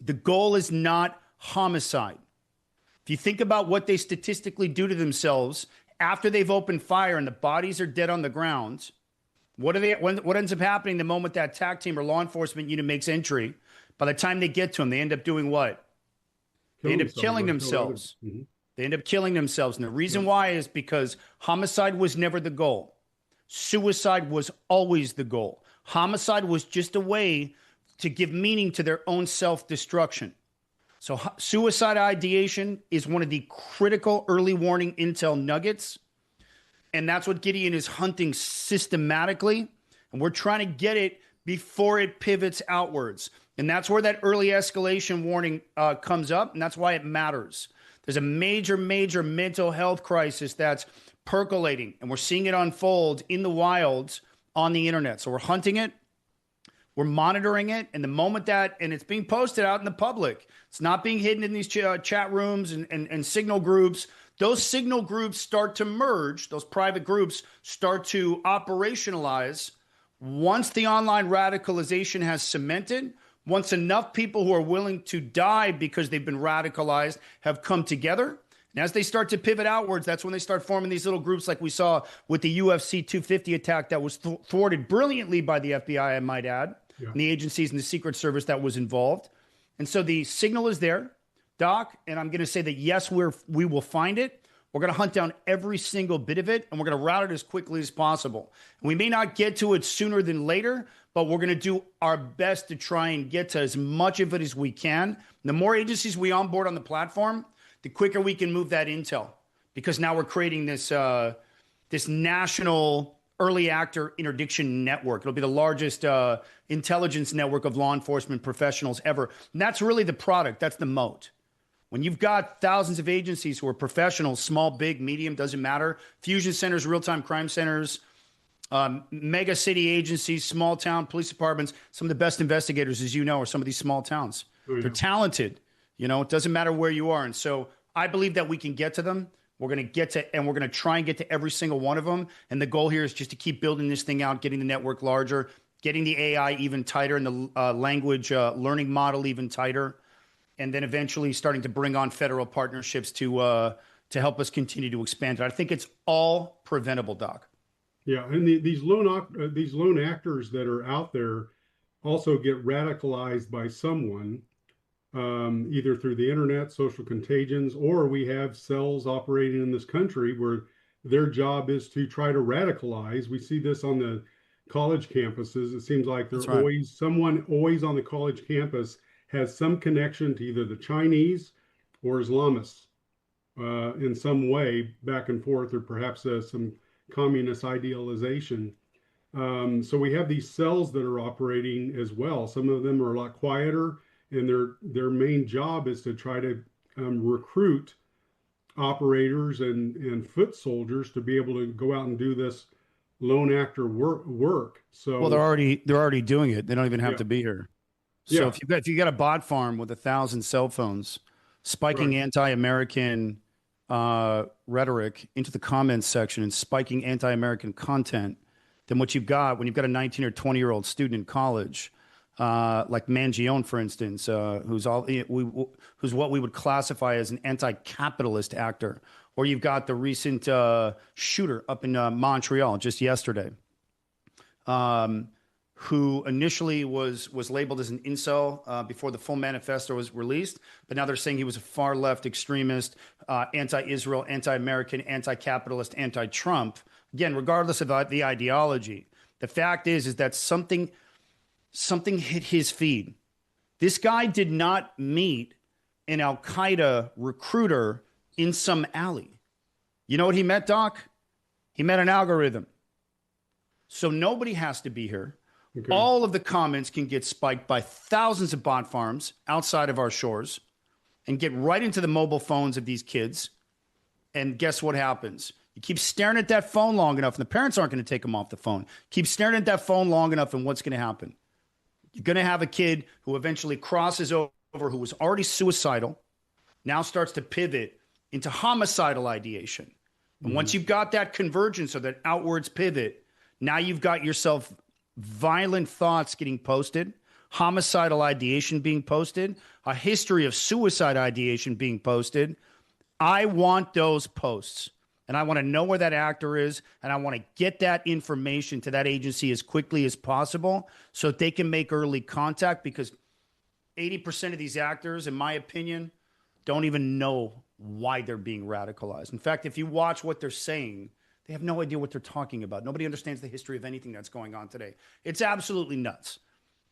the goal is not homicide. If you think about what they statistically do to themselves after they've opened fire and the bodies are dead on the ground, what ends up happening the moment that attack team or law enforcement unit makes entry? By the time they get to them, they end up doing what? They end up killing themselves. Mm-hmm. They end up killing themselves. And the reason why is because homicide was never the goal. Suicide was always the goal. Homicide was just a way to give meaning to their own self-destruction. So suicide ideation is one of the critical early warning intel nuggets. And that's what GIDEON is hunting systematically. And we're trying to get it before it pivots outwards. And that's where that early escalation warning comes up. And that's why it matters. There's a major, major mental health crisis that's percolating. And we're seeing it unfold in the wilds on the internet. So we're hunting it. We're monitoring it. And the moment and it's being posted out in the public, it's not being hidden in these chat rooms and signal groups. Those signal groups start to merge. Those private groups start to operationalize once the online radicalization has cemented, once enough people who are willing to die because they've been radicalized have come together. And as they start to pivot outwards, that's when they start forming these little groups like we saw with the UFC 250 attack that was thwarted brilliantly by the FBI, I might add, and the agencies and the Secret Service that was involved. And so the signal is there, Doc, and I'm going to say that, yes, we will find it. We're going to hunt down every single bit of it, and we're going to route it as quickly as possible. And we may not get to it sooner than later, but we're going to do our best to try and get to as much of it as we can. And the more agencies we onboard on the platform, the quicker we can move that intel, because now we're creating this national early actor interdiction network. It'll be the largest intelligence network of law enforcement professionals ever. And that's really the product. That's the moat. When you've got thousands of agencies who are professionals, small, big, medium, doesn't matter, fusion centers, real-time crime centers, mega city agencies, small town police departments, some of the best investigators, as you know, are some of these small towns. Mm-hmm. They're talented. You know, it doesn't matter where you are. And so I believe that we can get to them. We're going to try and get to every single one of them. And the goal here is just to keep building this thing out, getting the network larger, getting the AI even tighter and the language learning model even tighter. And then eventually starting to bring on federal partnerships to help us continue to expand it. I think it's all preventable, Doc. Yeah, and these lone actors that are out there also get radicalized by someone, either through the internet, social contagions, or we have cells operating in this country where their job is to try to radicalize. We see this on the college campuses. It seems like there's someone always on the college campus has some connection to either the Chinese or Islamists in some way, back and forth, or perhaps some communist idealization. So we have these cells that are operating as well. Some of them are a lot quieter, and their main job is to try to recruit operators and foot soldiers to be able to go out and do this lone actor work. So they're already doing it. They don't even have to be here. So if you got a bot farm with 1,000 cell phones spiking anti-American rhetoric into the comments section and spiking anti-American content, then what you've got when you've got a 19 or 20-year-old student in college, like Mangione, for instance, who's what we would classify as an anti-capitalist actor, or you've got the recent shooter up in Montreal just yesterday, who initially was labeled as an incel before the full manifesto was released, but now they're saying he was a far left extremist, anti-Israel, anti-American, anti-capitalist, anti-Trump. Again, regardless of the ideology, the fact is that something hit his feed. This guy did not meet an Al-Qaeda recruiter in some alley. You know what he met, Doc? He met an algorithm. So nobody has to be here. Okay. All of the comments can get spiked by thousands of bot farms outside of our shores and get right into the mobile phones of these kids. And guess what happens? You keep staring at that phone long enough, and the parents aren't going to take them off the phone. Keep staring at that phone long enough, and what's going to happen? You're going to have a kid who eventually crosses over, who was already suicidal, now starts to pivot into homicidal ideation. And once you've got that convergence or that outwards pivot, now you've got yourself violent thoughts getting posted, homicidal ideation being posted, a history of suicide ideation being posted. I want those posts, and I want to know where that actor is, and I want to get that information to that agency as quickly as possible so that they can make early contact, because 80% of these actors, in my opinion, don't even know why they're being radicalized. In fact, if you watch what they're saying, they have no idea what they're talking about. Nobody understands the history of anything that's going on today. It's absolutely nuts.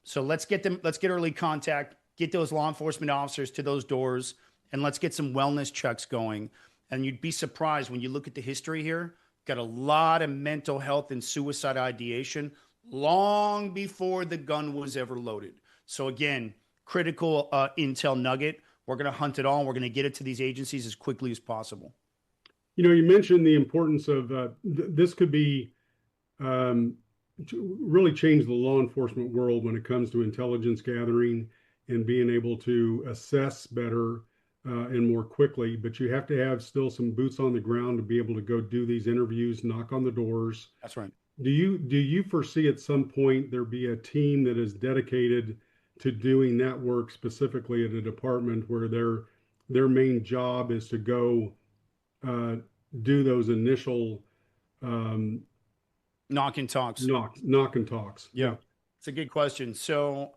So let's get early contact, get those law enforcement officers to those doors, and let's get some wellness checks going. And you'd be surprised when you look at the history here. Got a lot of mental health and suicide ideation long before the gun was ever loaded. So again, critical intel nugget. We're going to hunt it all. We're going to get it to these agencies as quickly as possible. You know, you mentioned the importance of this could be really change the law enforcement world when it comes to intelligence gathering and being able to assess better and more quickly. But you have to have still some boots on the ground to be able to go do these interviews, knock on the doors. That's right. Do you foresee at some point there be a team that is dedicated to doing that work specifically at a department where their main job is to go do those initial knock and talks? Knock and talks. Yeah, it's a good question. So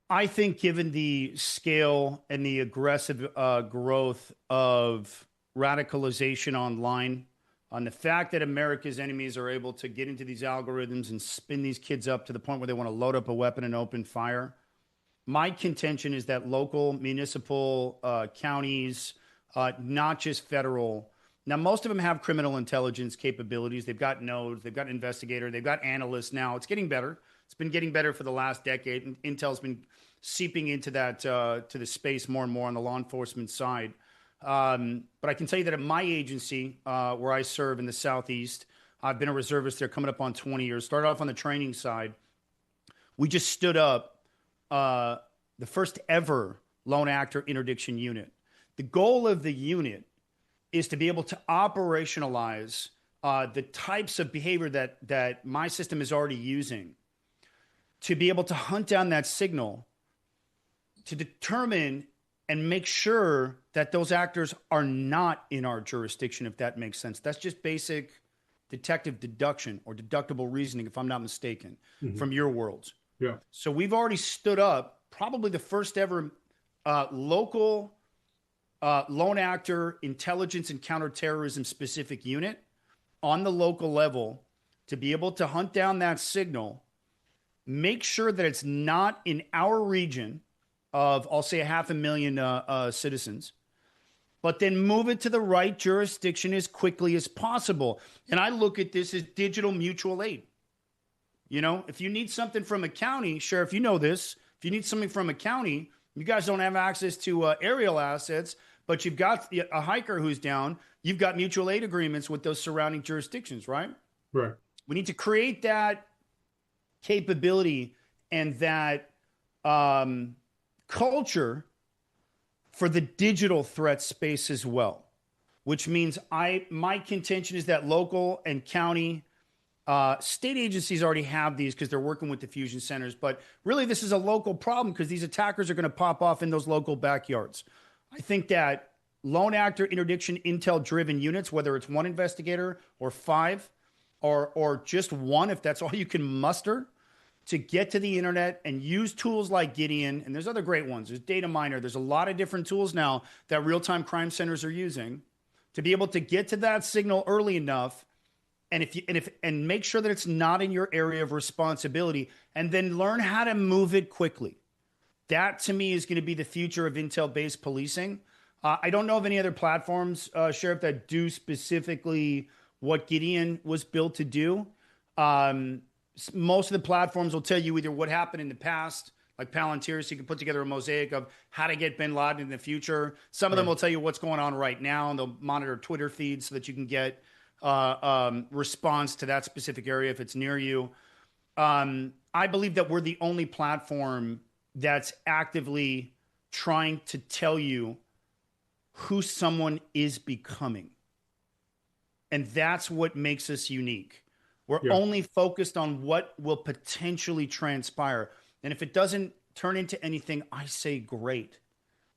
I think given the scale and the aggressive growth of radicalization online, on the fact that America's enemies are able to get into these algorithms and spin these kids up to the point where they want to load up a weapon and open fire, my contention is that local, municipal, counties, not just federal. Now, most of them have criminal intelligence capabilities. They've got nodes, they've got investigator, they've got analysts now. It's getting better. It's been getting better for the last decade. And Intel's been seeping into that, to the space more and more on the law enforcement side. But I can tell you that at my agency, where I serve in the Southeast, I've been a reservist there coming up on 20 years. Started off on the training side. We just stood up the first ever lone actor interdiction unit. The goal of the unit is to be able to operationalize the types of behavior that my system is already using, to be able to hunt down that signal, to determine and make sure that those actors are not in our jurisdiction, if that makes sense. That's just basic detective deduction or deductible reasoning, if I'm not mistaken, from your worlds. Yeah. So we've already stood up probably the first ever local lone actor intelligence and counterterrorism specific unit on the local level to be able to hunt down that signal, make sure that it's not in our region of, I'll say, 500,000 citizens, but then move it to the right jurisdiction as quickly as possible. And I look at this as digital mutual aid. You know, if you need something from a county, Sheriff, you know this, if you need something from a county, you guys don't have access to aerial assets, but you've got a hiker who's down, you've got mutual aid agreements with those surrounding jurisdictions, right? Right. We need to create that capability and that culture for the digital threat space as well, which means my contention is that local and county state agencies already have these because they're working with the fusion centers. But really, this is a local problem because these attackers are going to pop off in those local backyards. I think that lone actor interdiction intel-driven units, whether it's one investigator or 5 or just one, if that's all you can muster, to get to the internet and use tools like GIDEON, and there's other great ones. There's Data Miner. There's a lot of different tools now that real-time crime centers are using to be able to get to that signal early enough, and make sure that it's not in your area of responsibility, and then learn how to move it quickly. That to me is going to be the future of intel-based policing. I don't know of any other platforms, Sheriff, that do specifically what GIDEON was built to do. Most of the platforms will tell you either what happened in the past, like Palantir, so you can put together a mosaic of how to get bin Laden in the future. Some of them will tell you what's going on right now, and they'll monitor Twitter feeds so that you can get response to that specific area if it's near you. I believe that we're the only platform that's actively trying to tell you who someone is becoming. And that's what makes us unique. We're only focused on what will potentially transpire. And if it doesn't turn into anything, I say great.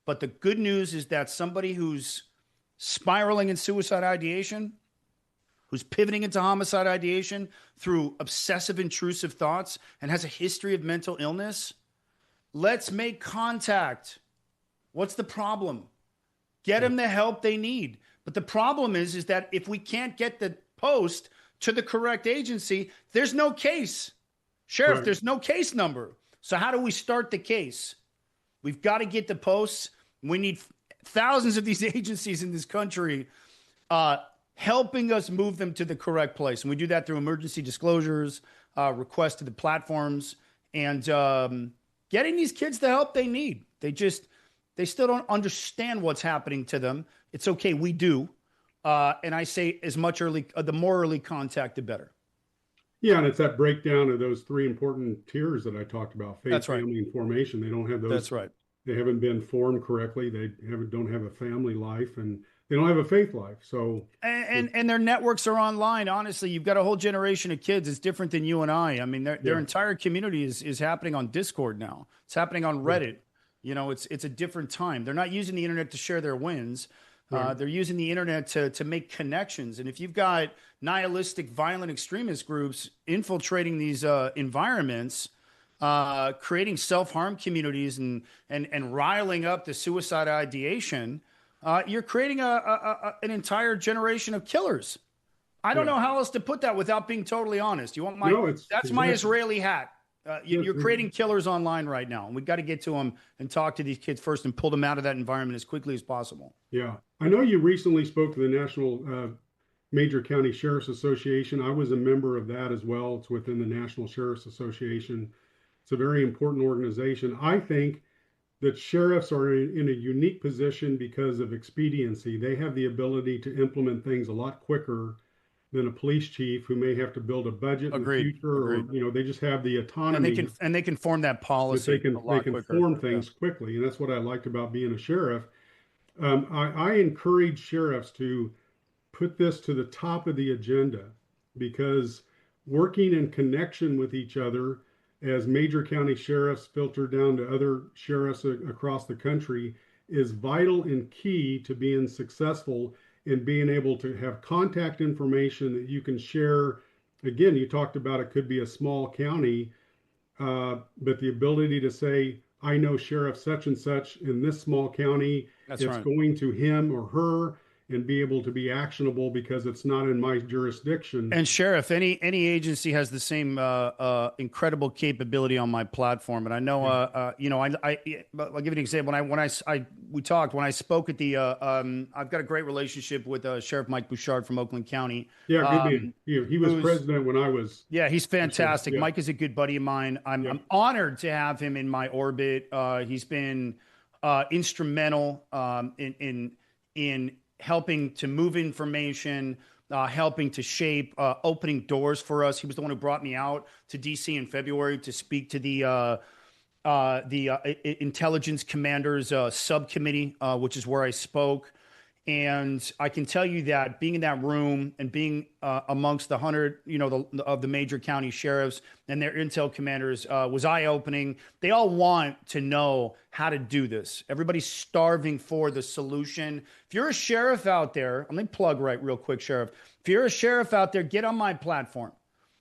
But the good news is that somebody who's spiraling in suicide ideation, who's pivoting into homicide ideation through obsessive intrusive thoughts and has a history of mental illness, let's make contact. What's the problem? Get them the help they need. But the problem is that if we can't get the post to the correct agency, there's no case. Sheriff, there's no case number. So how do we start the case? We've got to get the posts. We need thousands of these agencies in this country helping us move them to the correct place. And we do that through emergency disclosures, requests to the platforms, and getting these kids the help they need. They still don't understand what's happening to them. It's okay, we do. And I say as much the more early contact, the better. Yeah, and it's that breakdown of those 3 important tiers that I talked about: faith, family, and formation. They don't have those. That's right. They haven't been formed correctly. They don't have a family life, and they don't have a faith life. So and their networks are online. Honestly, you've got a whole generation of kids. It's different than you and I. I mean, their entire community is happening on Discord now. It's happening on Reddit. You know, it's a different time. They're not using the internet to share their wins. They're using the internet to make connections. And if you've got nihilistic, violent extremist groups infiltrating these environments, creating self-harm communities and riling up the suicide ideation, you're creating an entire generation of killers. I don't know how else to put that without being totally honest. You want that's my Israeli hat. You're creating killers online right now, and we've got to get to them and talk to these kids first and pull them out of that environment as quickly as possible. Yeah. I know you recently spoke to the National Major County Sheriff's Association. I was a member of that as well. It's within the National Sheriff's Association. It's a very important organization. I think that sheriffs are in a unique position because of expediency. They have the ability to implement things a lot quicker than a police chief who may have to build a budget in the future, or they just have the autonomy. And they can form that policy. They can form things quickly, and that's what I liked about being a sheriff. I encourage sheriffs to put this to the top of the agenda, because working in connection with each other as major county sheriffs filter down to other sheriffs across the country is vital and key to being successful in being able to have contact information that you can share. Again, you talked about it could be a small county, but the ability to say, I know Sheriff such and such in this small county, That's it's right. going to him or her, and be able to be actionable because it's not in my jurisdiction. And Sheriff, any agency has the same incredible capability on my platform. And I know, I'll give you an example. When I spoke at the, I've got a great relationship with Sheriff Mike Bouchard from Oakland County. Yeah, good man. He was president when I was. Yeah, he's fantastic. Yeah. Mike is a good buddy of mine. I'm honored to have him in my orbit. He's been instrumental in helping to move information, helping to shape, opening doors for us. He was the one who brought me out to DC in February to speak to the intelligence commanders subcommittee, which is where I spoke. And I can tell you that being in that room and being amongst the 100, of the major county sheriffs and their intel commanders was eye-opening. They all want to know how to do this. Everybody's starving for the solution. If you're a sheriff out there, let me plug real quick, Sheriff. If you're a sheriff out there, get on my platform.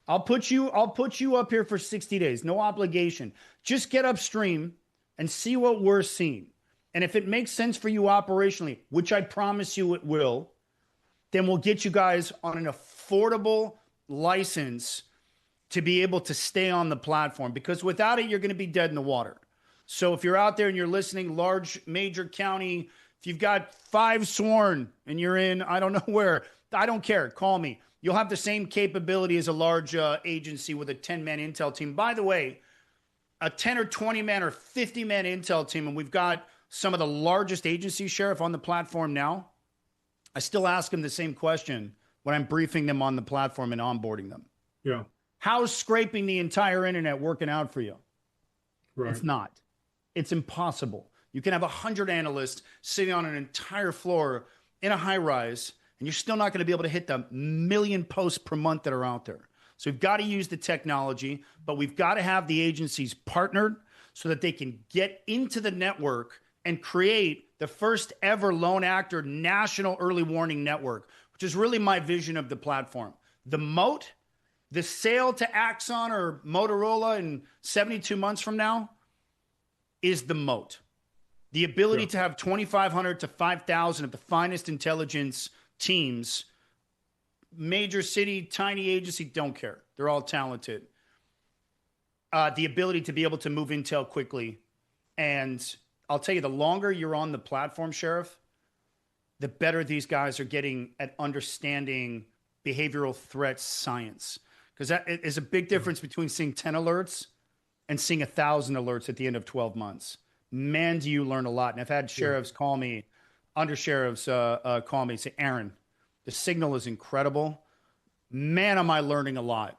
I'll put you up here for 60 days, no obligation. Just get upstream and see what we're seeing. And if it makes sense for you operationally, which I promise you it will, then we'll get you guys on an affordable license to be able to stay on the platform. Because without it, you're going to be dead in the water. So if you're out there and you're listening, large major county, if you've got 5 sworn and you're in, I don't know where, I don't care, call me. You'll have the same capability as a large agency with a 10-man intel team. By the way, a 10 or 20-man or 50-man intel team, and we've got some of the largest agencies, Sheriff, on the platform now. I still ask them the same question when I'm briefing them on the platform and onboarding them. Yeah. How's scraping the entire internet working out for you? Right. It's not. It's impossible. You can have 100 analysts sitting on an entire floor in a high rise, and you're still not going to be able to hit the 1 million posts per month that are out there. So we've got to use the technology, but we've got to have the agencies partnered so that they can get into the network and create the first ever lone actor national early warning network, which is really my vision of the platform. The moat, the sale to Axon or Motorola in 72 months from now is the moat. The ability to have 2,500 to 5,000 of the finest intelligence teams, major city, tiny agency, don't care. They're all talented. The ability to be able to move intel quickly. And I'll tell you, the longer you're on the platform, Sheriff, the better these guys are getting at understanding behavioral threat science. Because that is a big difference between seeing 10 alerts and seeing 1,000 alerts at the end of 12 months. Man, do you learn a lot. And I've had sheriffs call me, under sheriffs call me and say, Aaron, the signal is incredible. Man, am I learning a lot.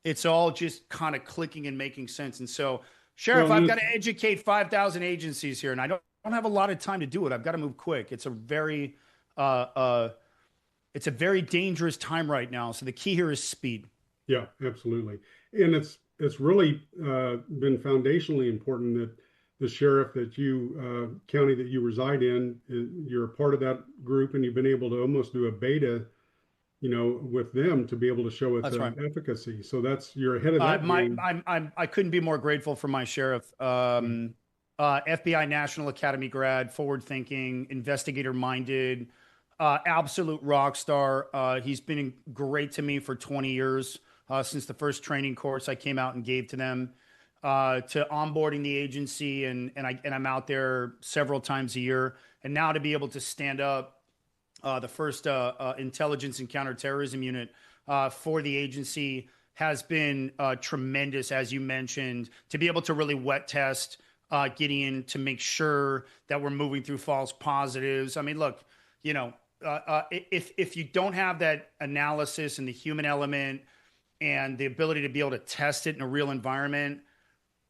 It's all just kind of clicking and making sense. And so, Sheriff, I've got to educate 5,000 agencies here, and I don't have a lot of time to do it. I've got to move quick. It's a very dangerous time right now. So the key here is speed. Yeah, absolutely. And it's really been foundationally important that the sheriff that you county that you reside in, you're a part of that group, and you've been able to almost do a beta, with them to be able to show its efficacy. So you're ahead of that. I couldn't be more grateful for my sheriff. FBI National Academy grad, forward thinking, investigator minded, absolute rock star. He's been great to me for 20 years since the first training course I came out and gave to them, to onboarding the agency. And I'm out there several times a year. And now to be able to stand up the first intelligence and counterterrorism unit for the agency has been tremendous, as you mentioned, to be able to really wet test Gideon to make sure that we're moving through false positives. I mean, look, if you don't have that analysis and the human element and the ability to be able to test it in a real environment,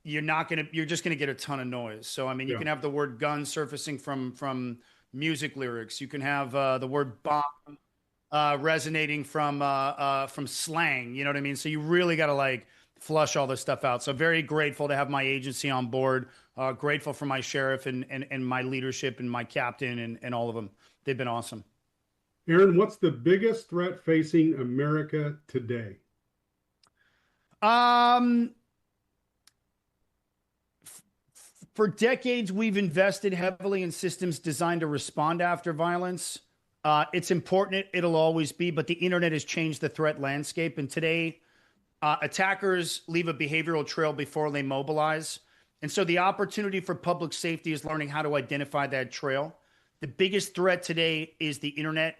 you're just going to get a ton of noise. So, I mean, you can have the word gun surfacing from music lyrics. You can have the word bomb resonating from slang. You know what I mean? So you really got to like flush all this stuff out. So very grateful to have my agency on board. Grateful for my sheriff and my leadership and my captain and all of them. They've been awesome. Aaron, what's the biggest threat facing America today? For decades, we've invested heavily in systems designed to respond after violence. It's important. It'll always be, but the internet has changed the threat landscape. And today, attackers leave a behavioral trail before they mobilize. And so the opportunity for public safety is learning how to identify that trail. The biggest threat today is the internet.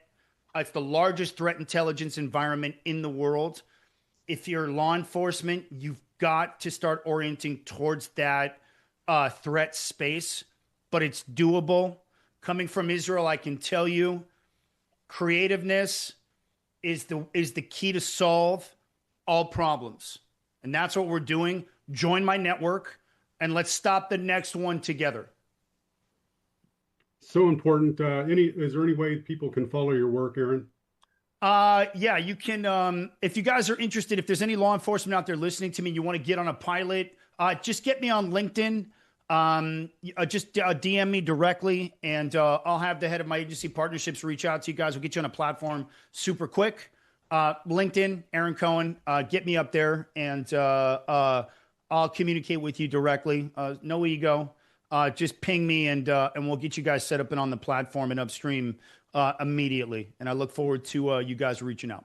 It's the largest threat intelligence environment in the world. If you're law enforcement, you've got to start orienting towards that threat space, but it's doable. Coming from Israel, I can tell you, creativeness is the key to solve all problems. And that's what we're doing. Join my network and let's stop the next one together. So important. Is there any way people can follow your work, Aaron? Yeah, you can. If you guys are interested, if there's any law enforcement out there listening to me, you want to get on a pilot, just get me on LinkedIn. Just DM me directly, and I'll have the head of my agency partnerships reach out to you guys. We'll get you on a platform super quick. LinkedIn, Aaron Cohen, get me up there, and I'll communicate with you directly. No ego. Just ping me, and we'll get you guys set up and on the platform and upstream immediately. And I look forward to you guys reaching out.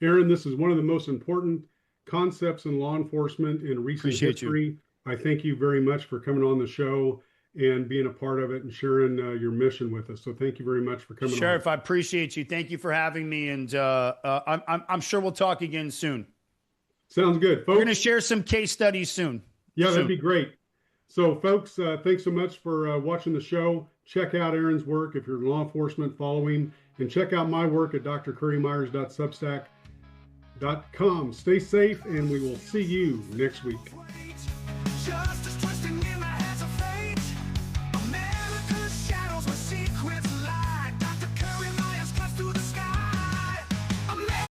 Aaron, this is one of the most important concepts in law enforcement in recent history. I thank you very much for coming on the show and being a part of it and sharing your mission with us. So thank you very much for coming on. Sheriff, I appreciate you. Thank you for having me. And I'm sure we'll talk again soon. Sounds good, folks. We're going to share some case studies soon. Yeah, that'd be great. So, folks, thanks so much for watching the show. Check out Aaron's work if you're law enforcement following, and check out my work at drcurriemyers.substack.com. Stay safe, and we will see you next week. Just